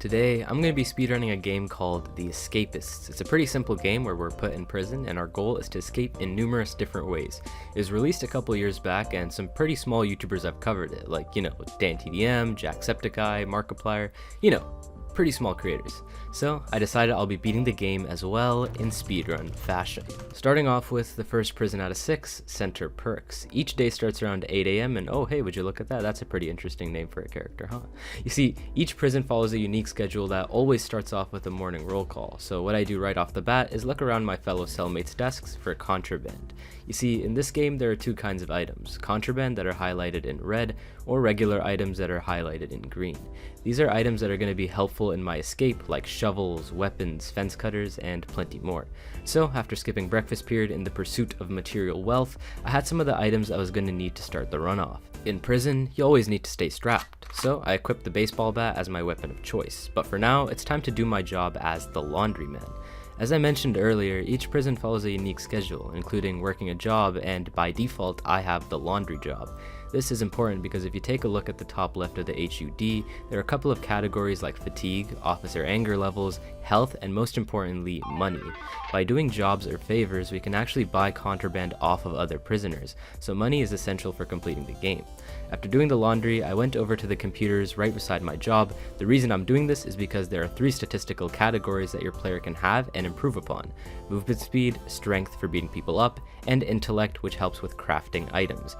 Today, I'm going to be speedrunning a game called The Escapists. It's a pretty simple game where we're put in prison and our goal is to escape in numerous different ways. It was released a couple years back and some pretty small YouTubers have covered it, like, DanTDM, Jacksepticeye, Markiplier, pretty small creators. So I decided I'll be beating the game as well in speedrun fashion. Starting off with the first prison out of 6, Center Perks. Each day starts around 8 AM and oh hey, would you look at that? That's a pretty interesting name for a character, huh? You see, each prison follows a unique schedule that always starts off with a morning roll call. So what I do right off the bat is look around my fellow cellmates' desks for contraband. You see, in this game there are two kinds of items, contraband that are highlighted in red, or regular items that are highlighted in green. These are items that are going to be helpful in my escape, like shovels, weapons, fence cutters, and plenty more. So, after skipping breakfast period in the pursuit of material wealth, I had some of the items I was going to need to start the runoff. In prison, you always need to stay strapped, so I equipped the baseball bat as my weapon of choice. But for now, it's time to do my job as the laundryman. As I mentioned earlier, each prison follows a unique schedule, including working a job, and by default, I have the laundry job. This is important because if you take a look at the top left of the HUD, there are a couple of categories like fatigue, officer anger levels, health, and most importantly, money. By doing jobs or favors, we can actually buy contraband off of other prisoners, so money is essential for completing the game. After doing the laundry, I went over to the computers right beside my job. The reason I'm doing this is because there are 3 statistical categories that your player can have and improve upon: movement speed, strength for beating people up, and intellect, which helps with crafting items.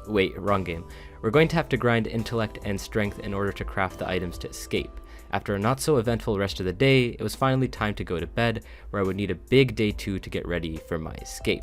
Wait, wrong game. We're going to have to grind intellect and strength in order to craft the items to escape. After a not so eventful rest of the day, it was finally time to go to bed, where I would need a big day 2 to get ready for my escape.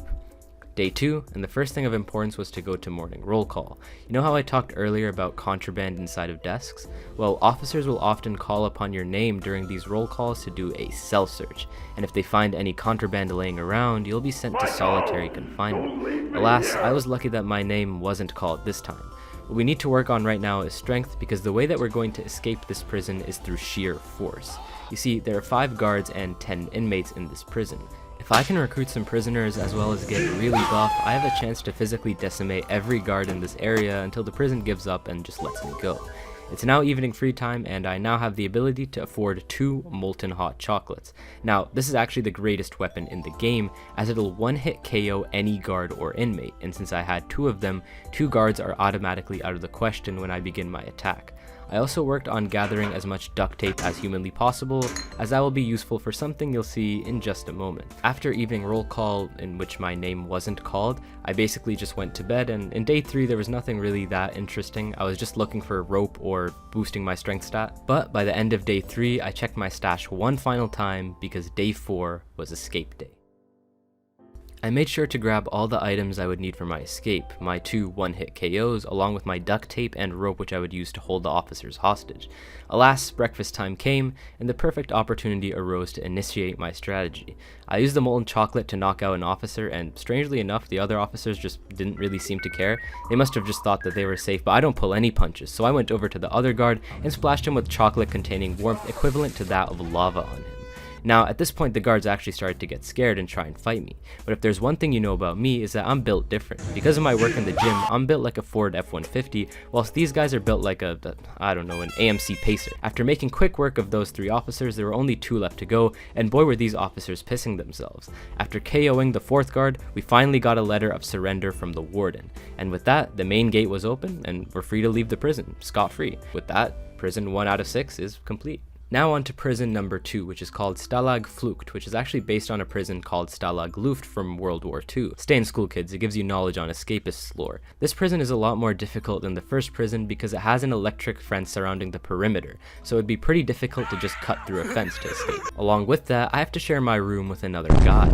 Day 2, and the first thing of importance was to go to morning roll call. You know how I talked earlier about contraband inside of desks? Well, officers will often call upon your name during these roll calls to do a cell search, and if they find any contraband laying around, you'll be sent to solitary confinement. Alas, I was lucky that my name wasn't called this time. What we need to work on right now is strength, because the way that we're going to escape this prison is through sheer force. You see, there are 5 guards and 10 inmates in this prison. If I can recruit some prisoners as well as get really buff, I have a chance to physically decimate every guard in this area until the prison gives up and just lets me go. It's now evening free time, and I now have the ability to afford 2 molten hot chocolates. Now, this is actually the greatest weapon in the game, as it'll one-hit KO any guard or inmate, and since I had 2 of them, 2 guards are automatically out of the question when I begin my attack. I also worked on gathering as much duct tape as humanly possible, as that will be useful for something you'll see in just a moment. After evening roll call, in which my name wasn't called, I basically just went to bed, and in day 3 there was nothing really that interesting. I was just looking for rope or boosting my strength stat. But by the end of day 3, I checked my stash one final time because day 4 was escape day. I made sure to grab all the items I would need for my escape, my 2 one-hit KOs, along with my duct tape and rope which I would use to hold the officers hostage. Alas, breakfast time came, and the perfect opportunity arose to initiate my strategy. I used the molten chocolate to knock out an officer, and strangely enough, the other officers just didn't really seem to care. They must have just thought that they were safe, but I don't pull any punches, so I went over to the other guard and splashed him with chocolate containing warmth equivalent to that of lava on him. Now, at this point, the guards actually started to get scared and try and fight me. But if there's one thing you know about me, is that I'm built different. Because of my work in the gym, I'm built like a Ford F-150, whilst these guys are built like an AMC Pacer. After making quick work of those 3 officers, there were only 2 left to go, and boy were these officers pissing themselves. After KOing the 4th guard, we finally got a letter of surrender from the warden. And with that, the main gate was open, and we're free to leave the prison, scot-free. With that, prison 1 out of 6 is complete. Now on to prison number 2, which is called Stalag Flucht, which is actually based on a prison called Stalag Luft from World War II. Stay in school, kids, it gives you knowledge on Escapists lore. This prison is a lot more difficult than the first prison because it has an electric fence surrounding the perimeter, so it'd be pretty difficult to just cut through a fence to escape. Along with that, I have to share my room with another guy.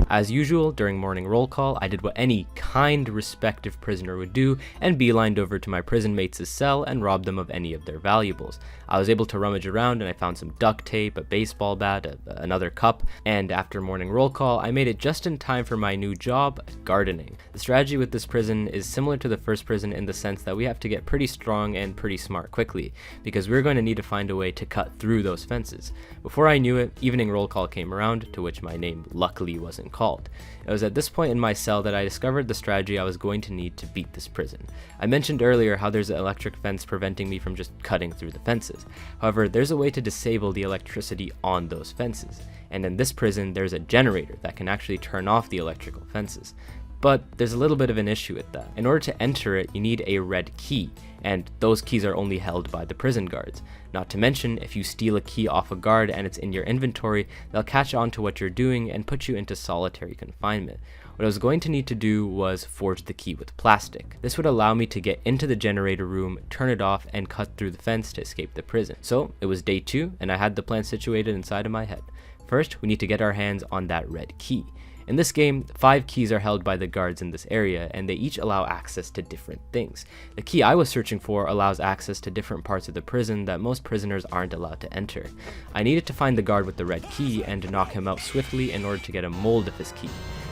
As usual, during morning roll call, I did what any kind, respective prisoner would do and beelined over to my prison mates' cell and robbed them of any of their valuables. I was able to rummage around and I found some duct tape, a baseball bat, another cup, and after morning roll call, I made it just in time for my new job, gardening. The strategy with this prison is similar to the first prison in the sense that we have to get pretty strong and pretty smart quickly, because we're going to need to find a way to cut through those fences. Before I knew it, evening roll call came around, to which my name luckily wasn't called. It was at this point in my cell that I discovered the strategy I was going to need to beat this prison. I mentioned earlier how there's an electric fence preventing me from just cutting through the fences. However, there's a way to disable the electricity on those fences, and in this prison there's a generator that can actually turn off the electrical fences. But there's a little bit of an issue with that. In order to enter it, you need a red key, and those keys are only held by the prison guards. Not to mention, if you steal a key off a guard and it's in your inventory, they'll catch on to what you're doing and put you into solitary confinement. What I was going to need to do was forge the key with plastic. This would allow me to get into the generator room, turn it off, and cut through the fence to escape the prison. So it was day 2, and I had the plan situated inside of my head. First, we need to get our hands on that red key. In this game, 5 keys are held by the guards in this area, and they each allow access to different things. The key I was searching for allows access to different parts of the prison that most prisoners aren't allowed to enter. I needed to find the guard with the red key and knock him out swiftly in order to get a mold of his key.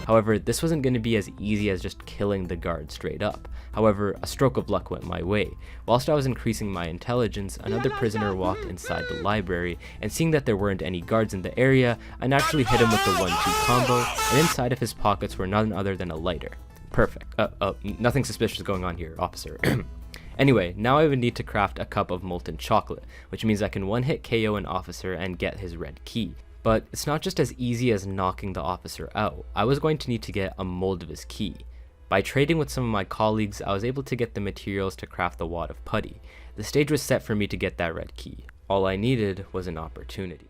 However, this wasn't going to be as easy as just killing the guard straight up. However, a stroke of luck went my way. Whilst I was increasing my intelligence, another prisoner walked inside the library, and seeing that there weren't any guards in the area, I naturally hit him with the 1-2 combo, and inside of his pockets were none other than a lighter. Perfect. Nothing suspicious going on here, officer. Anyway, now I would need to craft a cup of molten chocolate, which means I can one-hit KO an officer and get his red key. But it's not just as easy as knocking the officer out. I was going to need to get a mold of his key. By trading with some of my colleagues, I was able to get the materials to craft the wad of putty. The stage was set for me to get that red key. All I needed was an opportunity.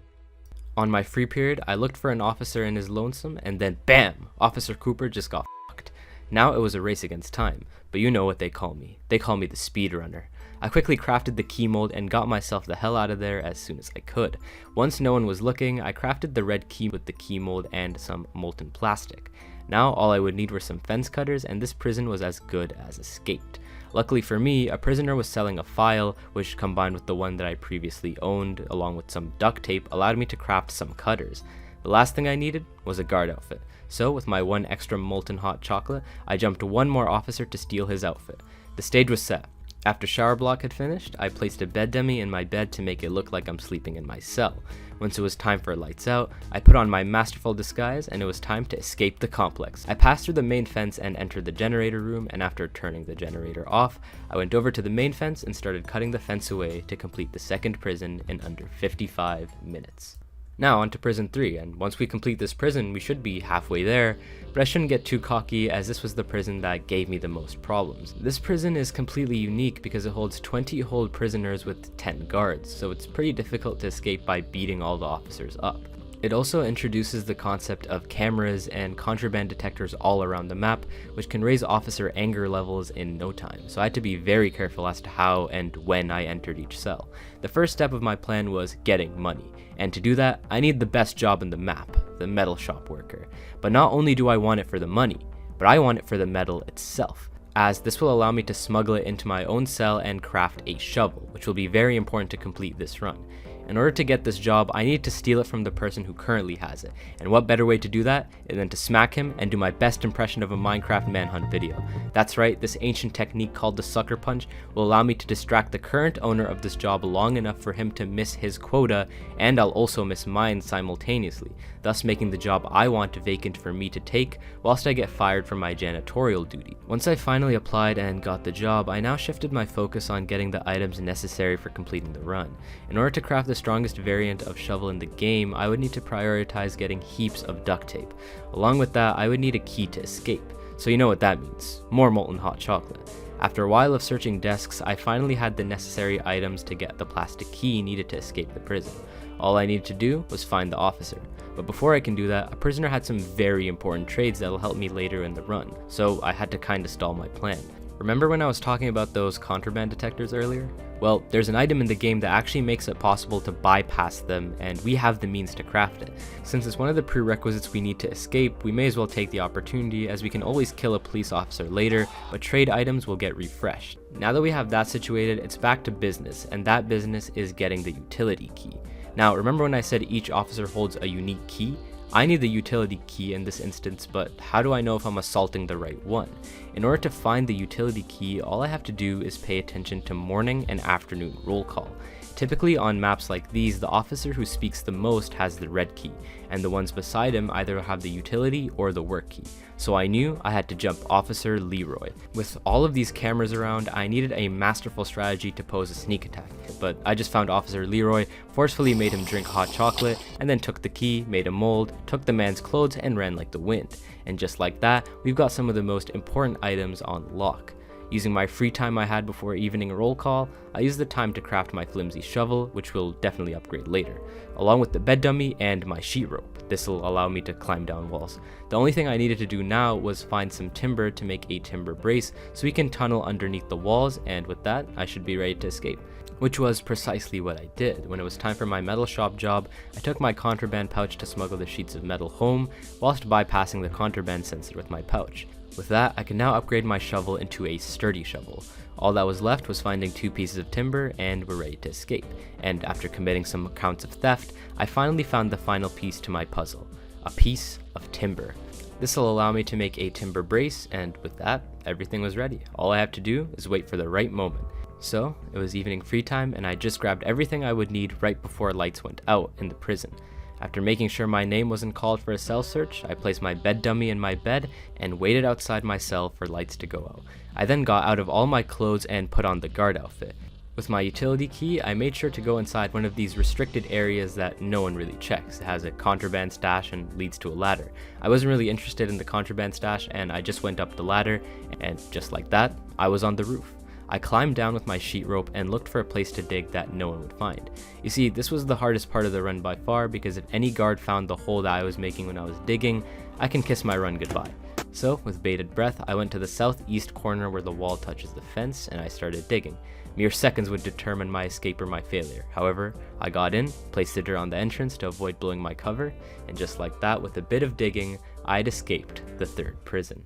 On my free period, I looked for an officer in his lonesome, and then BAM! Officer Cooper just got fucked. Now it was a race against time, but you know what they call me. They call me the speedrunner. I quickly crafted the key mold and got myself the hell out of there as soon as I could. Once no one was looking, I crafted the red key with the key mold and some molten plastic. Now all I would need were some fence cutters, and this prison was as good as escaped. Luckily for me, a prisoner was selling a file, which combined with the one that I previously owned, along with some duct tape, allowed me to craft some cutters. The last thing I needed was a guard outfit. So with my 1 extra molten hot chocolate, I jumped 1 more officer to steal his outfit. The stage was set. After shower block had finished, I placed a bed dummy in my bed to make it look like I'm sleeping in my cell. Once it was time for lights out, I put on my masterful disguise and it was time to escape the complex. I passed through the main fence and entered the generator room, and after turning the generator off, I went over to the main fence and started cutting the fence away to complete the second prison in under 55 minutes. Now on to prison 3, and once we complete this prison, we should be halfway there, but I shouldn't get too cocky as this was the prison that gave me the most problems. This prison is completely unique because it holds 20 hold prisoners with 10 guards, so it's pretty difficult to escape by beating all the officers up. It also introduces the concept of cameras and contraband detectors all around the map, which can raise officer anger levels in no time, so I had to be very careful as to how and when I entered each cell. The first step of my plan was getting money, and to do that, I need the best job in the map, the metal shop worker. But not only do I want it for the money, but I want it for the metal itself, as this will allow me to smuggle it into my own cell and craft a shovel, which will be very important to complete this run. In order to get this job, I need to steal it from the person who currently has it, and what better way to do that than to smack him and do my best impression of a Minecraft manhunt video. That's right, this ancient technique called the sucker punch will allow me to distract the current owner of this job long enough for him to miss his quota, and I'll also miss mine simultaneously, thus making the job I want vacant for me to take whilst I get fired from my janitorial duty. Once I finally applied and got the job, I now shifted my focus on getting the items necessary for completing the run. In order to craft the strongest variant of shovel in the game, I would need to prioritize getting heaps of duct tape. Along with that, I would need a key to escape. So you know what that means. More molten hot chocolate. After a while of searching desks, I finally had the necessary items to get the plastic key needed to escape the prison. All I needed to do was find the officer. But before I can do that, a prisoner had some very important trades that will help me later in the run, so I had to kinda stall my plan. Remember when I was talking about those contraband detectors earlier? Well, there's an item in the game that actually makes it possible to bypass them, and we have the means to craft it. Since it's one of the prerequisites we need to escape, we may as well take the opportunity, as we can always kill a police officer later, but trade items will get refreshed. Now that we have that situated, it's back to business, and that business is getting the utility key. Now, remember when I said each officer holds a unique key? I need the utility key in this instance, but how do I know if I'm assaulting the right one? In order to find the utility key, all I have to do is pay attention to morning and afternoon roll call. Typically on maps like these, the officer who speaks the most has the red key, and the ones beside him either have the utility or the work key. So I knew I had to jump Officer Leroy. With all of these cameras around, I needed a masterful strategy to pose a sneak attack, but I just found Officer Leroy, forcefully made him drink hot chocolate, and then took the key, made a mold, took the man's clothes, and ran like the wind. And just like that, we've got some of the most important items on lock. Using my free time I had before evening roll call, I used the time to craft my flimsy shovel, which we'll definitely upgrade later, along with the bed dummy and my sheet rope. This will allow me to climb down walls. The only thing I needed to do now was find some timber to make a timber brace so we can tunnel underneath the walls, and with that, I should be ready to escape. Which was precisely what I did. When it was time for my metal shop job, I took my contraband pouch to smuggle the sheets of metal home, whilst bypassing the contraband sensor with my pouch. With that, I can now upgrade my shovel into a sturdy shovel. All that was left was finding 2 pieces of timber, and we're ready to escape. And after committing some counts of theft, I finally found the final piece to my puzzle, a piece of timber. This will allow me to make a timber brace, and with that, everything was ready. All I have to do is wait for the right moment. So, it was evening free time, and I just grabbed everything I would need right before lights went out in the prison. After making sure my name wasn't called for a cell search, I placed my bed dummy in my bed and waited outside my cell for lights to go out. I then got out of all my clothes and put on the guard outfit. With my utility key, I made sure to go inside one of these restricted areas that no one really checks. It has a contraband stash and leads to a ladder. I wasn't really interested in the contraband stash, and I just went up the ladder, and just like that, I was on the roof. I climbed down with my sheet rope and looked for a place to dig that no one would find. You see, this was the hardest part of the run by far, because if any guard found the hole that I was making when I was digging, I can kiss my run goodbye. So, with bated breath, I went to the southeast corner where the wall touches the fence, and I started digging. Mere seconds would determine my escape or my failure. However, I got in, placed it around the entrance to avoid blowing my cover, and just like that, with a bit of digging, I'd escaped the 3rd prison.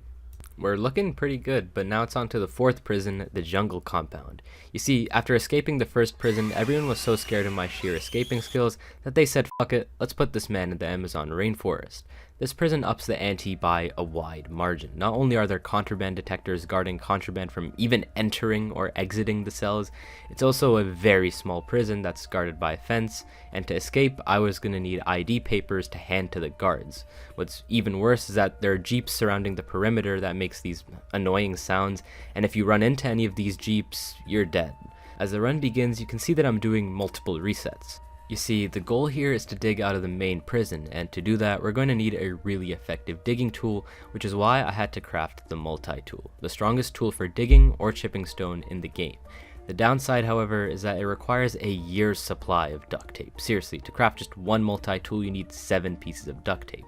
We're looking pretty good, but now it's on to the 4th prison, the jungle compound. You see, after escaping the 1st prison, everyone was so scared of my sheer escaping skills that they said, fuck it, let's put this man in the Amazon rainforest. This prison ups the ante by a wide margin. Not only are there contraband detectors guarding contraband from even entering or exiting the cells, it's also a very small prison that's guarded by a fence, and to escape, I was going to need ID papers to hand to the guards. What's even worse is that there are jeeps surrounding the perimeter that makes these annoying sounds, and if you run into any of these jeeps, you're dead. As the run begins, you can see that I'm doing multiple resets. You see, the goal here is to dig out of the main prison, and to do that, we're going to need a really effective digging tool, which is why I had to craft the multi-tool, the strongest tool for digging or chipping stone in the game. The downside, however, is that it requires a year's supply of duct tape. Seriously, to craft just one multi-tool, you need 7 pieces of duct tape.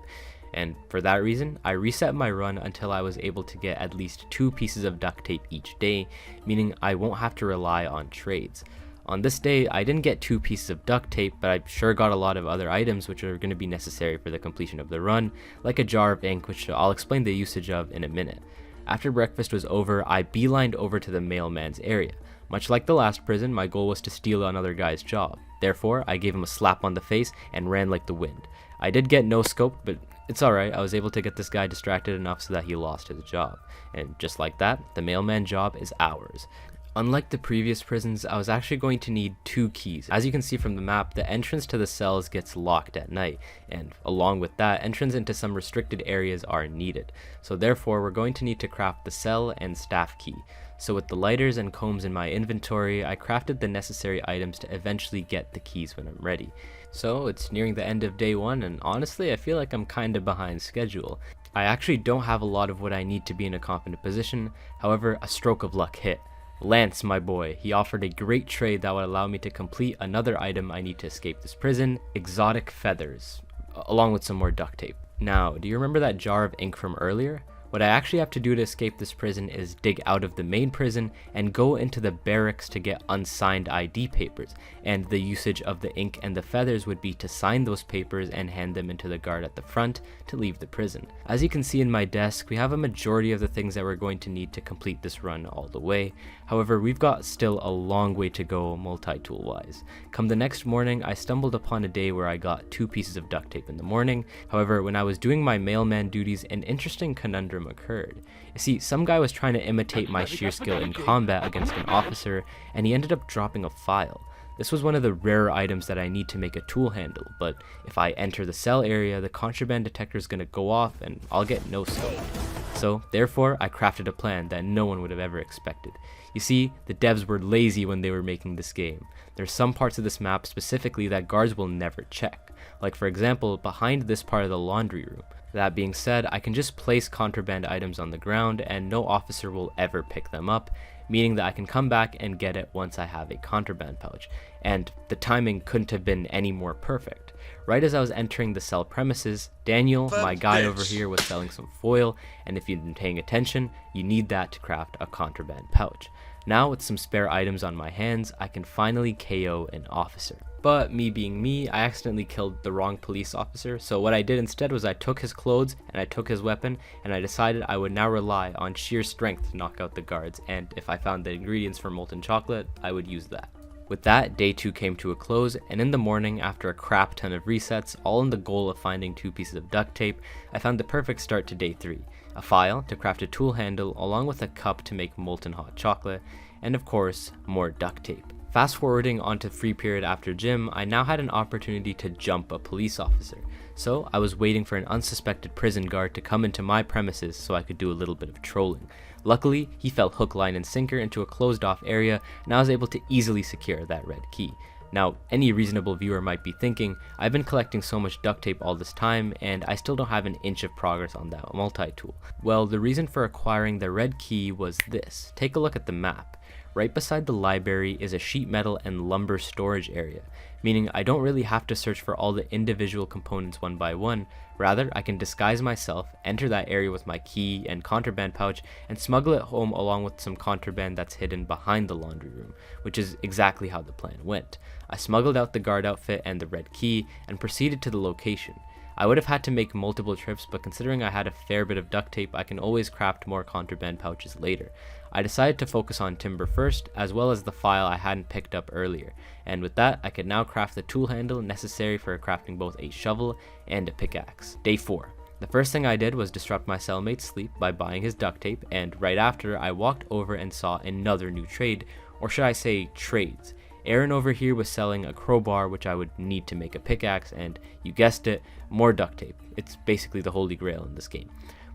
And for that reason, I reset my run until I was able to get at least 2 pieces of duct tape each day, meaning I won't have to rely on trades. On this day, I didn't get 2 pieces of duct tape, but I sure got a lot of other items which are going to be necessary for the completion of the run, like a jar of ink, which I'll explain the usage of in a minute. After breakfast was over, I beelined over to the mailman's area. Much like the last prison, my goal was to steal another guy's job. Therefore, I gave him a slap on the face and ran like the wind. I did get no scoped, but it's alright, I was able to get this guy distracted enough so that he lost his job. And just like that, the mailman job is ours. Unlike the previous prisons, I was actually going to need 2 keys. As you can see from the map, the entrance to the cells gets locked at night, and along with that, entrance into some restricted areas are needed. So therefore, we're going to need to craft the cell and staff key. So with the lighters and combs in my inventory, I crafted the necessary items to eventually get the keys when I'm ready. So it's nearing the end of day 1, and honestly, I feel like I'm kinda behind schedule. I actually don't have a lot of what I need to be in a confident position, however, a stroke of luck hit. Lance, my boy, he offered a great trade that would allow me to complete another item I need to escape this prison, exotic feathers, along with some more duct tape. Now, do you remember that jar of ink from earlier? What I actually have to do to escape this prison is dig out of the main prison and go into the barracks to get unsigned ID papers, and the usage of the ink and the feathers would be to sign those papers and hand them into the guard at the front to leave the prison. As you can see in my desk, we have a majority of the things that we're going to need to complete this run all the way. However, we've got still a long way to go multi-tool wise. Come the next morning, I stumbled upon a day where I got 2 pieces of duct tape in the morning. However, when I was doing my mailman duties, an interesting conundrum occurred. You see, some guy was trying to imitate my sheer skill in combat against an officer, and he ended up dropping a file. This was one of the rarer items that I need to make a tool handle, but if I enter the cell area, the contraband detector is going to go off and I'll get no scoped. So therefore, I crafted a plan that no one would have ever expected. You see, the devs were lazy when they were making this game. There's some parts of this map specifically that guards will never check, like for example, behind this part of the laundry room. That being said, I can just place contraband items on the ground and no officer will ever pick them up, meaning that I can come back and get it once I have a contraband pouch, and the timing couldn't have been any more perfect. Right as I was entering the cell premises, Daniel, my guy over here, was selling some foil, and if you've been paying attention, you need that to craft a contraband pouch. Now with some spare items on my hands, I can finally KO an officer. But me being me, I accidentally killed the wrong police officer, so what I did instead was I took his clothes and I took his weapon, and I decided I would now rely on sheer strength to knock out the guards, and if I found the ingredients for molten chocolate, I would use that. With that, day 2 came to a close, and in the morning, after a crap ton of resets, all in the goal of finding 2 pieces of duct tape, I found the perfect start to day 3. A file to craft a tool handle along with a cup to make molten hot chocolate, and of course, more duct tape. Fast forwarding onto free period after gym, I now had an opportunity to jump a police officer. So I was waiting for an unsuspected prison guard to come into my premises so I could do a little bit of trolling. Luckily, he fell hook, line, and sinker into a closed off area, and I was able to easily secure that red key. Now, any reasonable viewer might be thinking, I've been collecting so much duct tape all this time, and I still don't have an inch of progress on that multi-tool. Well, the reason for acquiring the red key was this. Take a look at the map. Right beside the library is a sheet metal and lumber storage area, meaning I don't really have to search for all the individual components one by one. Rather, I can disguise myself, enter that area with my key and contraband pouch, and smuggle it home along with some contraband that's hidden behind the laundry room, which is exactly how the plan went. I smuggled out the guard outfit and the red key, and proceeded to the location. I would have had to make multiple trips, but considering I had a fair bit of duct tape, I can always craft more contraband pouches later. I decided to focus on timber first, as well as the file I hadn't picked up earlier, and with that, I could now craft the tool handle necessary for crafting both a shovel and a pickaxe. Day 4. The first thing I did was disrupt my cellmate's sleep by buying his duct tape, and right after, I walked over and saw another new trade, or should I say trades. Aaron over here was selling a crowbar, which I would need to make a pickaxe, and you guessed it, more duct tape. It's basically the holy grail in this game.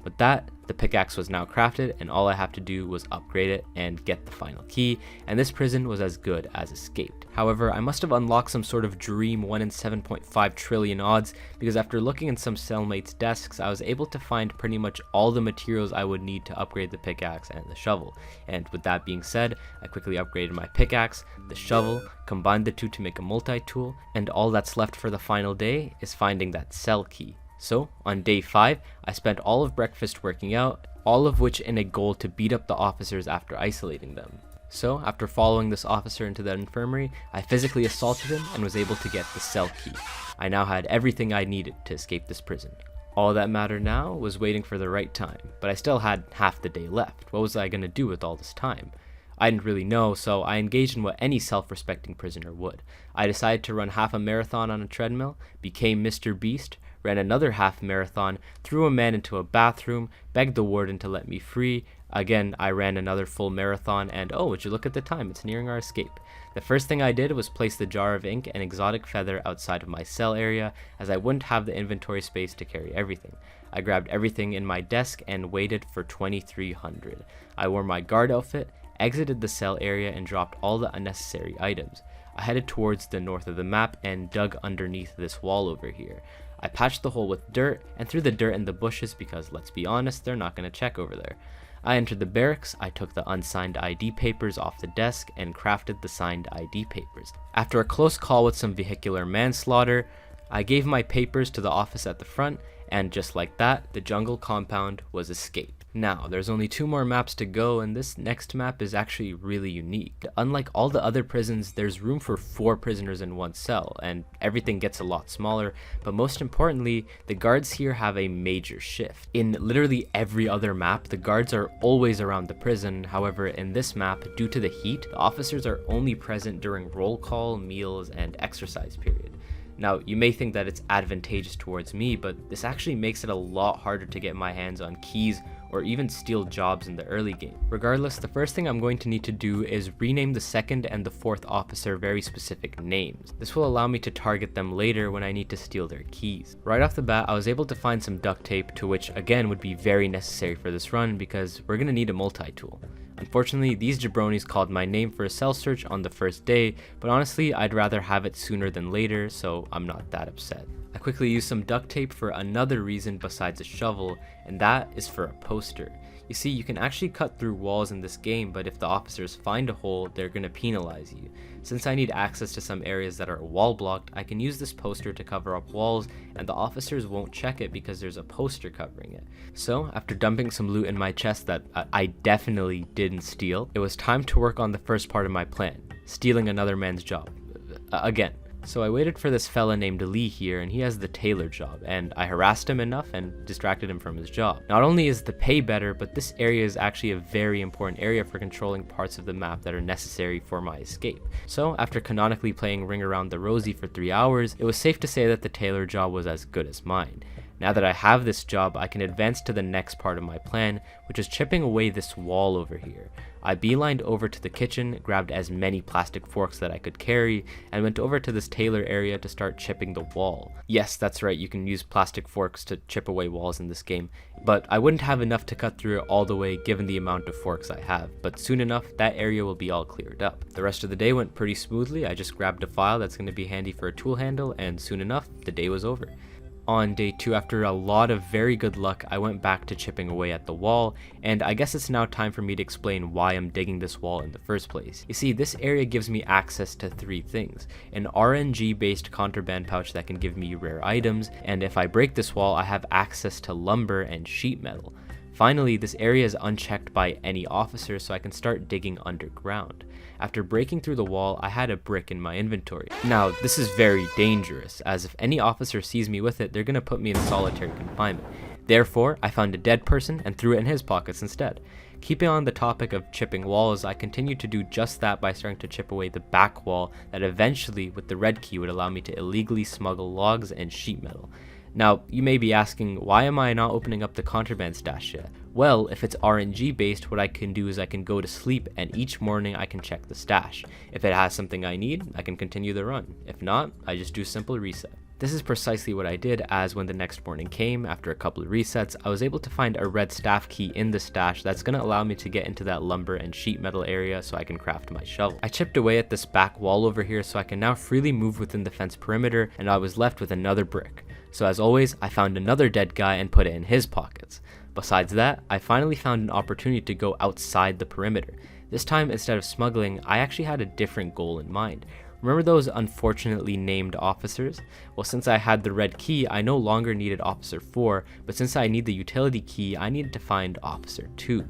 With that, the pickaxe was now crafted, and all I have to do was upgrade it and get the final key, and this prison was as good as escaped. However, I must have unlocked some sort of dream 1 in 7.5 trillion odds, because after looking in some cellmates' desks, I was able to find pretty much all the materials I would need to upgrade the pickaxe and the shovel. And with that being said, I quickly upgraded my pickaxe, the shovel, combined the two to make a multi-tool, and all that's left for the final day is finding that cell key. So, on day 5, I spent all of breakfast working out, all of which in a goal to beat up the officers after isolating them. So, after following this officer into the infirmary, I physically assaulted him and was able to get the cell key. I now had everything I needed to escape this prison. All that mattered now was waiting for the right time, but I still had half the day left. What was I going to do with all this time? I didn't really know, so I engaged in what any self-respecting prisoner would. I decided to run half a marathon on a treadmill, became Mr. Beast, ran another half marathon, threw a man into a bathroom, begged the warden to let me free. Again, I ran another full marathon, and oh, would you look at the time, it's nearing our escape. The first thing I did was place the jar of ink and exotic feather outside of my cell area, as I wouldn't have the inventory space to carry everything. I grabbed everything in my desk and waited for 2300. I wore my guard outfit, exited the cell area, and dropped all the unnecessary items. I headed towards the north of the map and dug underneath this wall over here. I patched the hole with dirt and threw the dirt in the bushes because, let's be honest, they're not going to check over there. I entered the barracks, I took the unsigned ID papers off the desk and crafted the signed ID papers. After a close call with some vehicular manslaughter, I gave my papers to the office at the front, and just like that, the jungle compound was escaped. Now, there's only 2 more maps to go, and this next map is actually really unique. Unlike all the other prisons, there's room for 4 prisoners in one cell, and everything gets a lot smaller, but most importantly, the guards here have a major shift. In literally every other map, the guards are always around the prison. However, in this map, due to the heat, the officers are only present during roll call, meals, and exercise period. Now, you may think that it's advantageous towards me, but this actually makes it a lot harder to get my hands on keys or even steal jobs in the early game. Regardless, the first thing I'm going to need to do is rename the second and the fourth officer very specific names. This will allow me to target them later when I need to steal their keys. Right off the bat, I was able to find some duct tape, to which again would be very necessary for this run because we're going to need a multi-tool. Unfortunately, these jabronis called my name for a cell search on the first day, but honestly, I'd rather have it sooner than later, so I'm not that upset. I quickly used some duct tape for another reason besides a shovel, and that is for a poster. You see, you can actually cut through walls in this game, but if the officers find a hole, they're gonna penalize you. Since I need access to some areas that are wall blocked, I can use this poster to cover up walls, and the officers won't check it because there's a poster covering it. So, after dumping some loot in my chest that I definitely didn't steal, it was time to work on the first part of my plan, stealing another man's job. Again. So I waited for this fella named Lee here, and he has the tailor job, and I harassed him enough and distracted him from his job. Not only is the pay better, but this area is actually a very important area for controlling parts of the map that are necessary for my escape. So after canonically playing Ring Around the Rosie for 3 hours, it was safe to say that the tailor job was as good as mine. Now that I have this job, I can advance to the next part of my plan, which is chipping away this wall over here. I beelined over to the kitchen, grabbed as many plastic forks that I could carry, and went over to this tailor area to start chipping the wall. Yes, that's right, you can use plastic forks to chip away walls in this game, but I wouldn't have enough to cut through it all the way given the amount of forks I have, but soon enough, that area will be all cleared up. The rest of the day went pretty smoothly. I just grabbed a file that's going to be handy for a tool handle, and soon enough, the day was over. On day 2, after a lot of very good luck, I went back to chipping away at the wall, and I guess it's now time for me to explain why I'm digging this wall in the first place. You see, this area gives me access to 3 things: an RNG based contraband pouch that can give me rare items, and if I break this wall, I have access to lumber and sheet metal. Finally, this area is unchecked by any officer, so I can start digging underground. After breaking through the wall, I had a brick in my inventory. Now, this is very dangerous, as if any officer sees me with it, they're gonna put me in solitary confinement. Therefore, I found a dead person and threw it in his pockets instead. Keeping on the topic of chipping walls, I continued to do just that by starting to chip away the back wall that eventually, with the red key, would allow me to illegally smuggle logs and sheet metal. Now, you may be asking, why am I not opening up the contraband stash yet? Well, if it's RNG based, what I can do is I can go to sleep, and each morning I can check the stash. If it has something I need, I can continue the run. If not, I just do simple reset. This is precisely what I did, as when the next morning came, after a couple of resets, I was able to find a red staff key in the stash that's going to allow me to get into that lumber and sheet metal area so I can craft my shovel. I chipped away at this back wall over here so I can now freely move within the fence perimeter, and I was left with another brick. So as always, I found another dead guy and put it in his pockets. Besides that, I finally found an opportunity to go outside the perimeter. This time, instead of smuggling, I actually had a different goal in mind. Remember those unfortunately named officers? Well, since I had the red key, I no longer needed Officer 4, but since I need the utility key, I needed to find Officer 2.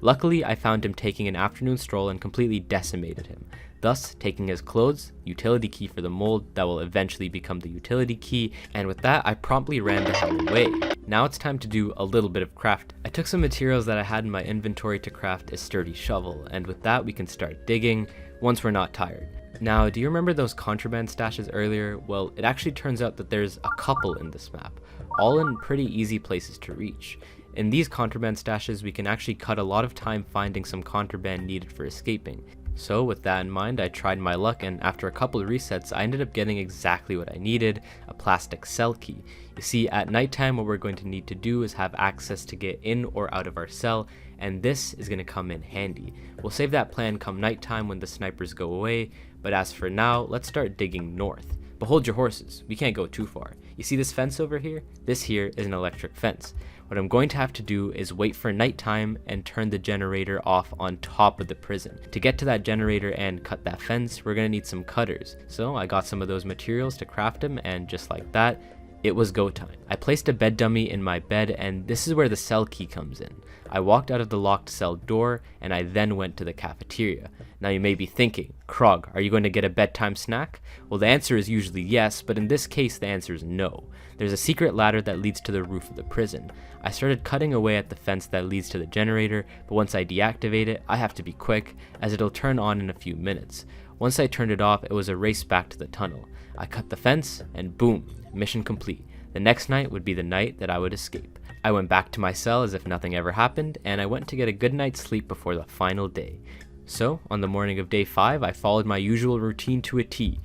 Luckily, I found him taking an afternoon stroll and completely decimated him, thus taking his clothes, utility key for the mold that will eventually become the utility key, and with that, I promptly ran the hell away. Now it's time to do a little bit of crafting. I took some materials that I had in my inventory to craft a sturdy shovel, and with that, we can start digging once we're not tired. Now, do you remember those contraband stashes earlier? Well, it actually turns out that there's a couple in this map, all in pretty easy places to reach. In these contraband stashes, we can actually cut a lot of time finding some contraband needed for escaping. So with that in mind, I tried my luck, and after a couple of resets, I ended up getting exactly what I needed, a plastic cell key. You see, at nighttime, what we're going to need to do is have access to get in or out of our cell, and this is going to come in handy. We'll save that plan come nighttime when the snipers go away, but as for now, let's start digging north. But hold your horses, we can't go too far. You see this fence over here? This here is an electric fence. What I'm going to have to do is wait for nighttime and turn the generator off on top of the prison. To get to that generator and cut that fence, we're going to need some cutters. So I got some of those materials to craft them, and just like that, it was go time. I placed a bed dummy in my bed, and this is where the cell key comes in. I walked out of the locked cell door, and I then went to the cafeteria. Now you may be thinking, Krog, are you going to get a bedtime snack? Well, the answer is usually yes, but in this case the answer is no. There's a secret ladder that leads to the roof of the prison. I started cutting away at the fence that leads to the generator, but once I deactivate it, I have to be quick, as it'll turn on in a few minutes. Once I turned it off, it was a race back to the tunnel. I cut the fence, and boom, mission complete. The next night would be the night that I would escape. I went back to my cell as if nothing ever happened, and I went to get a good night's sleep before the final day. So, on the morning of day 5, I followed my usual routine to a T.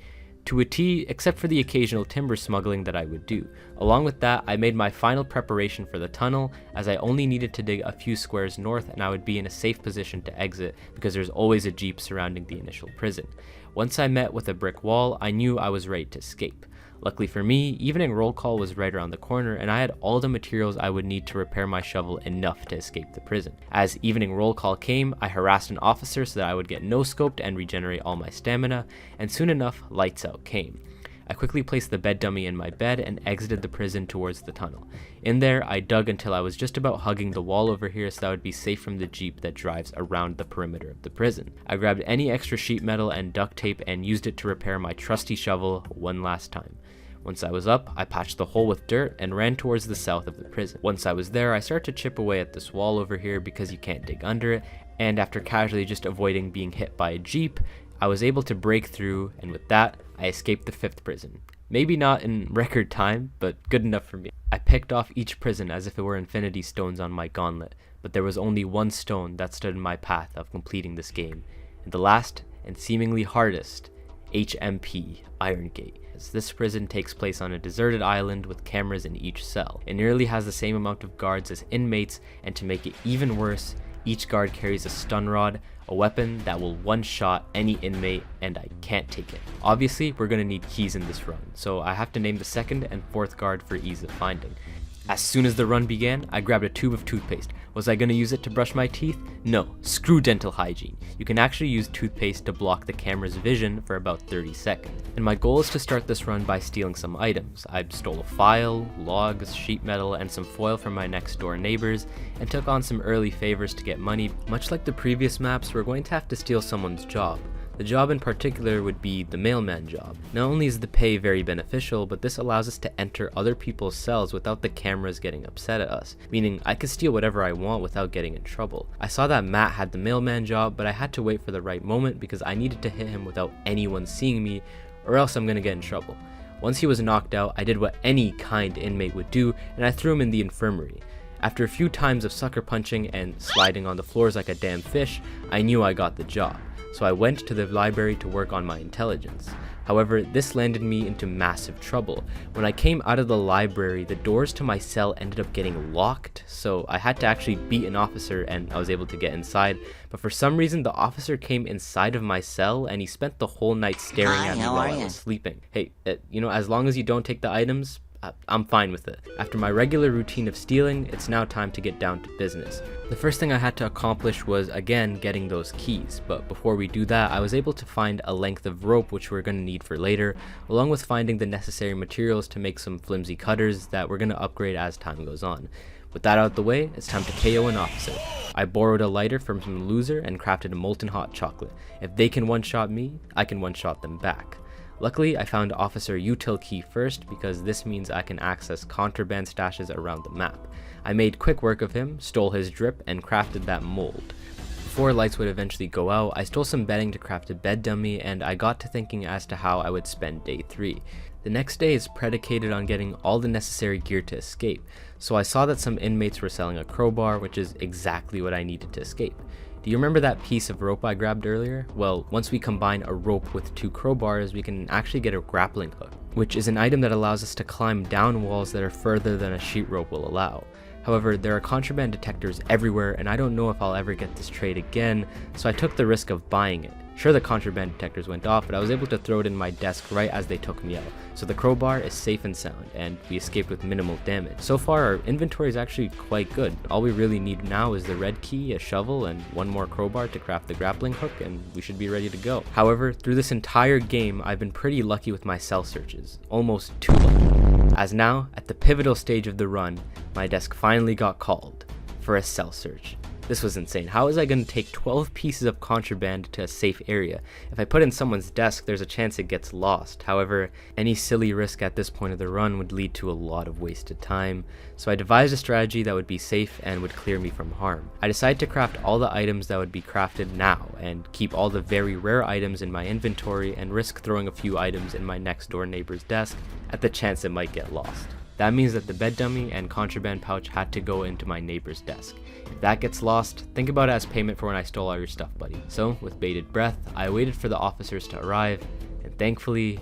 To a T, except for the occasional timber smuggling that I would do. Along with that, I made my final preparation for the tunnel, as I only needed to dig a few squares north and I would be in a safe position to exit because there's always a jeep surrounding the initial prison. Once I met with a brick wall, I knew I was ready to escape. Luckily for me, evening roll call was right around the corner and I had all the materials I would need to repair my shovel enough to escape the prison. As evening roll call came, I harassed an officer so that I would get no-scoped and regenerate all my stamina, and soon enough, lights out came. I quickly placed the bed dummy in my bed and exited the prison towards the tunnel. In there, I dug until I was just about hugging the wall over here so that I would be safe from the jeep that drives around the perimeter of the prison. I grabbed any extra sheet metal and duct tape and used it to repair my trusty shovel one last time. Once I was up, I patched the hole with dirt and ran towards the south of the prison. Once I was there, I started to chip away at this wall over here because you can't dig under it, and after casually just avoiding being hit by a jeep, I was able to break through, and with that, I escaped the 5th prison. Maybe not in record time, but good enough for me. I picked off each prison as if it were infinity stones on my gauntlet, but there was only one stone that stood in my path of completing this game, and the last and seemingly hardest, HMP, Iron Gate. This prison takes place on a deserted island with cameras in each cell. It nearly has the same amount of guards as inmates, and to make it even worse, each guard carries a stun rod, a weapon that will one-shot any inmate, and I can't take it. Obviously, we're gonna need keys in this run, so I have to name the 2nd and 4th guard for ease of finding. As soon as the run began, I grabbed a tube of toothpaste. Was I going to use it to brush my teeth? No, screw dental hygiene. You can actually use toothpaste to block the camera's vision for about 30 seconds. And my goal is to start this run by stealing some items. I stole a file, logs, sheet metal, and some foil from my next door neighbors, and took on some early favors to get money. Much like the previous maps, we're going to have to steal someone's job. The job in particular would be the mailman job. Not only is the pay very beneficial, but this allows us to enter other people's cells without the cameras getting upset at us, meaning I could steal whatever I want without getting in trouble. I saw that Matt had the mailman job, but I had to wait for the right moment because I needed to hit him without anyone seeing me, or else I'm gonna get in trouble. Once he was knocked out, I did what any kind inmate would do, and I threw him in the infirmary. After a few times of sucker punching and sliding on the floors like a damn fish, I knew I got the job. So I went to the library to work on my intelligence. However, this landed me into massive trouble. When I came out of the library, the doors to my cell ended up getting locked, so I had to actually beat an officer and I was able to get inside. But for some reason, the officer came inside of my cell and he spent the whole night staring at me while I was sleeping. Hey, as long as you don't take the items, I'm fine with it. After my regular routine of stealing, it's now time to get down to business. The first thing I had to accomplish was, again, getting those keys, but before we do that, I was able to find a length of rope which we're going to need for later, along with finding the necessary materials to make some flimsy cutters that we're going to upgrade as time goes on. With that out of the way, it's time to KO an officer. I borrowed a lighter from some loser and crafted a molten hot chocolate. If they can one-shot me, I can one-shot them back. Luckily, I found Officer Util Key first because this means I can access contraband stashes around the map. I made quick work of him, stole his drip, and crafted that mold. Before lights would eventually go out, I stole some bedding to craft a bed dummy, and I got to thinking as to how I would spend day 3. The next day is predicated on getting all the necessary gear to escape, so I saw that some inmates were selling a crowbar, which is exactly what I needed to escape. Do you remember that piece of rope I grabbed earlier? Well, once we combine a rope with 2 crowbars, we can actually get a grappling hook, which is an item that allows us to climb down walls that are further than a sheet rope will allow. However, there are contraband detectors everywhere, and I don't know if I'll ever get this trade again, so I took the risk of buying it. Sure, the contraband detectors went off, but I was able to throw it in my desk right as they took me out, so the crowbar is safe and sound, and we escaped with minimal damage. So far, our inventory is actually quite good. All we really need now is the red key, a shovel, and 1 more crowbar to craft the grappling hook, and we should be ready to go. However, through this entire game, I've been pretty lucky with my cell searches. Almost too lucky. As now, at the pivotal stage of the run, my desk finally got called for a cell search. This was insane. How was I going to take 12 pieces of contraband to a safe area? If I put it in someone's desk, there's a chance it gets lost. However, any silly risk at this point of the run would lead to a lot of wasted time, so I devised a strategy that would be safe and would clear me from harm. I decided to craft all the items that would be crafted now, and keep all the very rare items in my inventory, and risk throwing a few items in my next door neighbor's desk at the chance it might get lost. That means that the bed dummy and contraband pouch had to go into my neighbor's desk. If that gets lost, think about it as payment for when I stole all your stuff, buddy. So, with bated breath, I waited for the officers to arrive, and thankfully,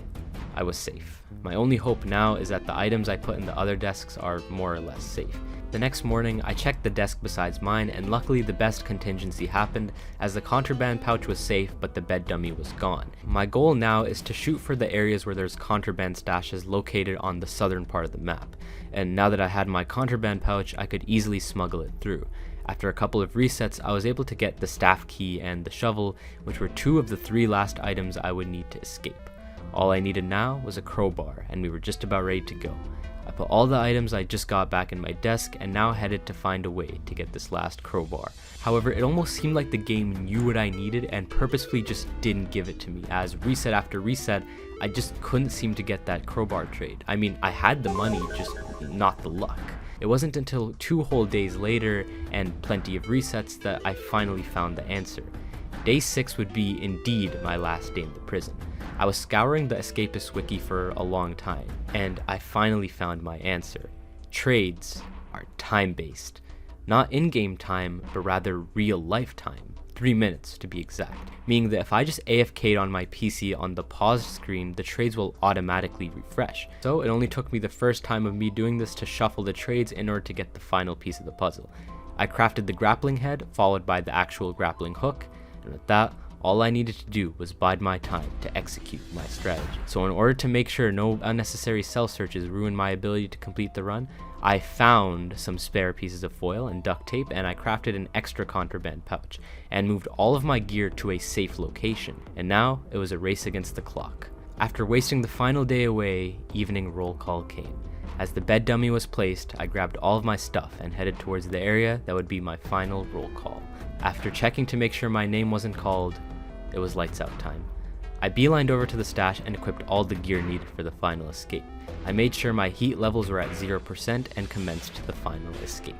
I was safe. My only hope now is that the items I put in the other desks are more or less safe. The next morning, I checked the desk besides mine, and luckily the best contingency happened, as the contraband pouch was safe but the bed dummy was gone. My goal now is to shoot for the areas where there's contraband stashes located on the southern part of the map, and now that I had my contraband pouch, I could easily smuggle it through. After a couple of resets, I was able to get the staff key and the shovel, which were 2 of the 3 last items I would need to escape. All I needed now was a crowbar, and we were just about ready to go. I put all the items I just got back in my desk and now headed to find a way to get this last crowbar. However, it almost seemed like the game knew what I needed and purposefully just didn't give it to me, as reset after reset, I just couldn't seem to get that crowbar trade. I mean, I had the money, just not the luck. It wasn't until 2 whole days later and plenty of resets that I finally found the answer. Day 6 would be indeed my last day in the prison. I was scouring the Escapists wiki for a long time, and I finally found my answer. Trades are time-based. Not in-game time, but rather real-life time. 3 minutes to be exact. Meaning that if I just AFK'd on my PC on the paused screen, the trades will automatically refresh. So it only took me the first time of me doing this to shuffle the trades in order to get the final piece of the puzzle. I crafted the grappling head, followed by the actual grappling hook, and with that, all I needed to do was bide my time to execute my strategy. So in order to make sure no unnecessary cell searches ruined my ability to complete the run, I found some spare pieces of foil and duct tape, and I crafted an extra contraband pouch and moved all of my gear to a safe location. And now it was a race against the clock. After wasting the final day away, evening roll call came. As the bed dummy was placed, I grabbed all of my stuff and headed towards the area that would be my final roll call. After checking to make sure my name wasn't called, it was lights out time. I beelined over to the stash and equipped all the gear needed for the final escape. I made sure my heat levels were at 0% and commenced the final escape.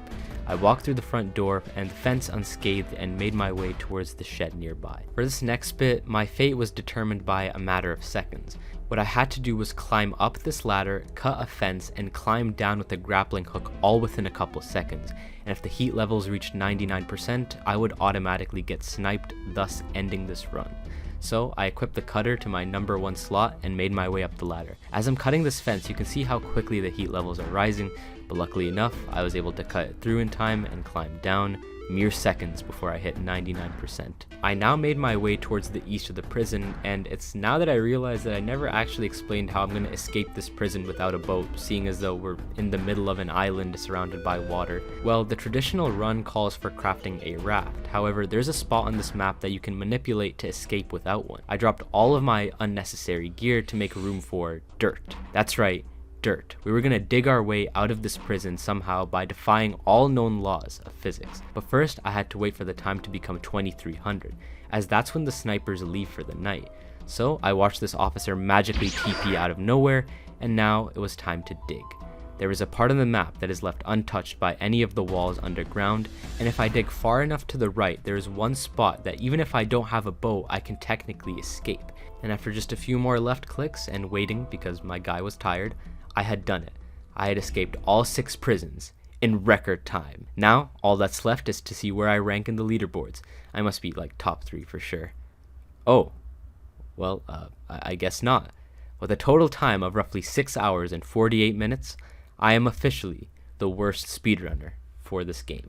I walked through the front door and the fence unscathed and made my way towards the shed nearby. For this next bit, my fate was determined by a matter of seconds. What I had to do was climb up this ladder, cut a fence, and climb down with a grappling hook all within a couple seconds. And if the heat levels reached 99%, I would automatically get sniped, thus ending this run. So I equipped the cutter to my number 1 slot and made my way up the ladder. As I'm cutting this fence, you can see how quickly the heat levels are rising, but luckily enough, I was able to cut it through in time and climb down, mere seconds before I hit 99%. I now made my way towards the east of the prison, and it's now that I realize that I never actually explained how I'm going to escape this prison without a boat, seeing as though we're in the middle of an island surrounded by water. Well, the traditional run calls for crafting a raft. However, there's a spot on this map that you can manipulate to escape without one. I dropped all of my unnecessary gear to make room for dirt. That's right, dirt. We were going to dig our way out of this prison somehow by defying all known laws of physics. But first, I had to wait for the time to become 2300, as that's when the snipers leave for the night. So I watched this officer magically TP out of nowhere, and now it was time to dig. There is a part of the map that is left untouched by any of the walls underground, and if I dig far enough to the right, there is one spot that even if I don't have a boat, I can technically escape. And after just a few more left clicks and waiting because my guy was tired, I had done it. I had escaped all 6 prisons in record time. Now, all that's left is to see where I rank in the leaderboards. I must be like top 3 for sure. Oh, well, I guess not. With a total time of roughly 6 hours and 48 minutes, I am officially the worst speedrunner for this game.